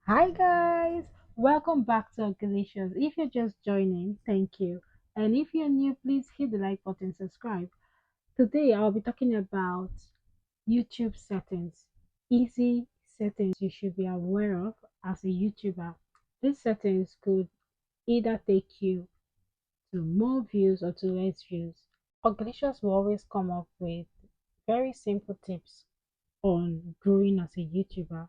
Hi guys, welcome back to Auguilicious. If you're just joining, thank you. And if you're new, please hit the like button, subscribe. Today I'll be talking about YouTube settings. Easy settings you should be aware of as a YouTuber. These settings could either take you to more views or to less views. Auguilicious will always come up with very simple tips on growing as a YouTuber.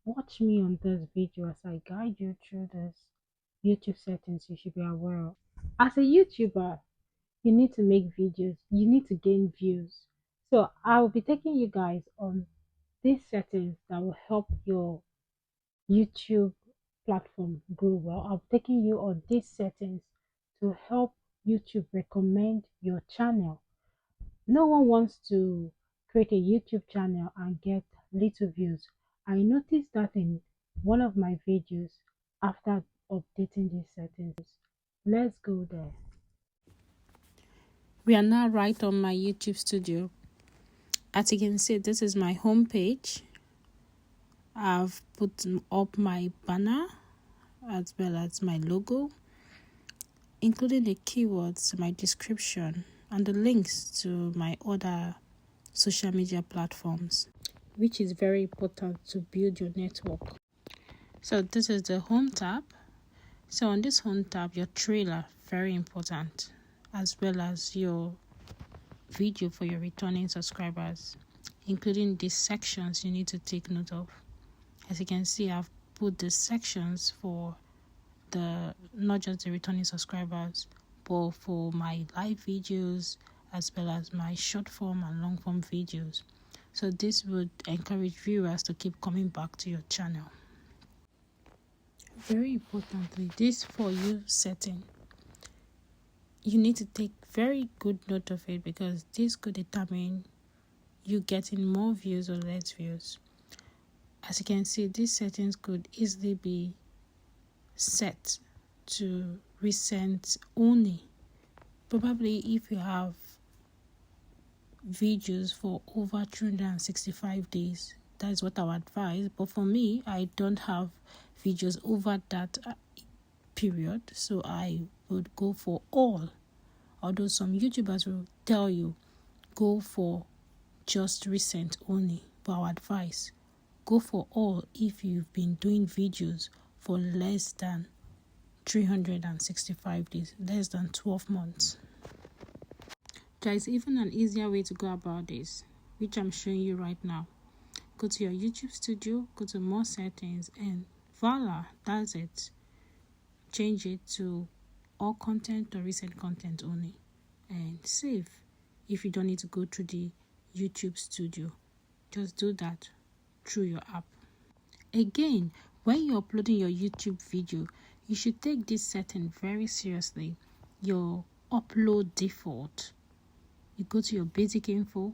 Watch me on this video as I guide you through this YouTube settings you should be aware of. As a YouTuber, you need to make videos, you need to gain views. So I'll be taking you guys on these settings that will help your YouTube platform grow well. I'll be taking you on these settings to help YouTube recommend your channel. No one wants to create a YouTube channel and get little views. I noticed that in one of my videos after updating these settings. Let's go there. We are now right on my YouTube studio. As you can see, this is my home page. I've put up my banner as well as my logo, including the keywords, my description, and the links to my other social media platforms, which is very important to build your network. So this is the home tab. So on this home tab, your trailer, very important, as well as your video for your returning subscribers, including these sections you need to take note of. As you can see, I've put the sections for the not just the returning subscribers, but for my live videos as well as my short form and long form videos. So this would encourage viewers to keep coming back to your channel. Very importantly, this for you setting, you need to take very good note of it because this could determine you getting more views or less views. As you can see, these settings could easily be set to recent only. Probably if you have videos for over 365 days, that's what I would advise. But for me, I don't have videos over that period, so I would go for all. Although some YouTubers will tell you go for just recent only, but our advice, go for all if you've been doing videos for less than 365 days, less than 12 months. There is even an easier way to go about this, which I'm showing you right now. Go to your YouTube studio, go to more settings, and voila, that's it. Change it to all content or recent content only, and save. If you don't need to go through the YouTube studio, just do that through your app. Again, when you're uploading your YouTube video, you should take this setting very seriously. Your upload default. You go to your basic info,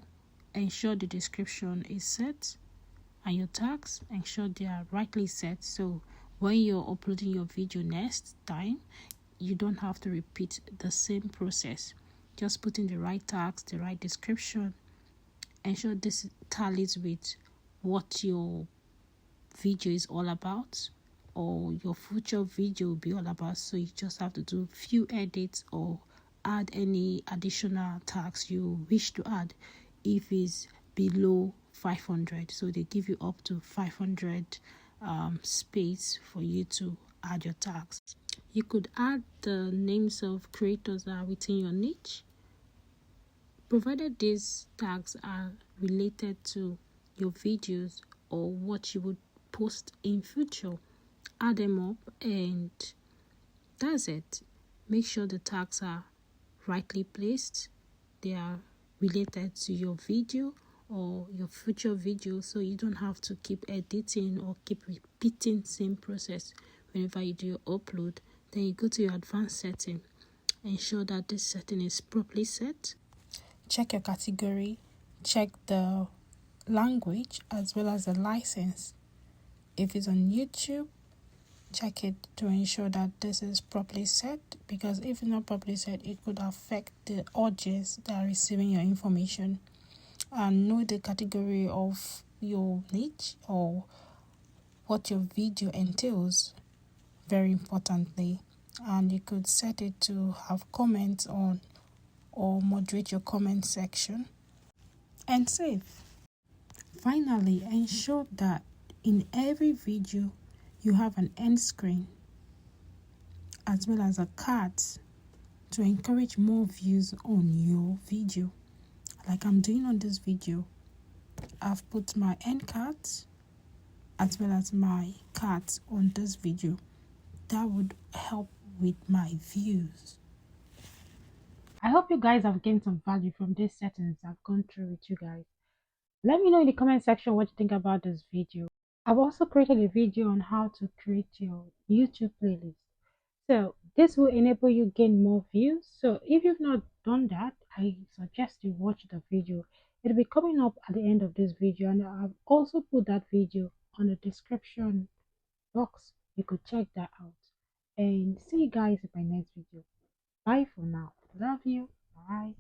ensure the description is set, and your tags, ensure they are rightly set. So when you're uploading your video next time, you don't have to repeat the same process. Just put in the right tags, the right description, ensure this tallies with what your video is all about or your future video will be all about. So you just have to do few edits or add any additional tags you wish to add if it's below 500. So they give you up to 500 space for you to add your tags. You could add the names of creators that are within your niche, provided these tags are related to your videos or what you would post in future. Add them up and that's it. Make sure the tags are rightly placed, they are related to your video or your future video, so you don't have to keep editing or keep repeating same process whenever you do your upload. Then you go to your advanced setting, ensure that this setting is properly set, check your category, check the language as well as the license. If it's on YouTube, check it to ensure that this is properly set, because if it's not properly set, it could affect the audience that are receiving your information. And know the category of your niche or what your video entails, very importantly, and you could set it to have comments on or moderate your comment section and save. Finally, ensure that in every video you have an end screen as well as a card to encourage more views on your video. Like I'm doing on this video, I've put my end cards as well as my cards on this video. That would help with my views. I hope you guys have gained some value from these settings I've gone through with you guys. Let me know in the comment section what you think about this video. I've also created a video on how to create your YouTube playlist. So this will enable you gain more views. So if you've not done that, I suggest you watch the video. It'll be coming up at the end of this video, and I've also put that video on the description box. You could check that out. And see you guys in my next video. Bye for now. Love you. Bye.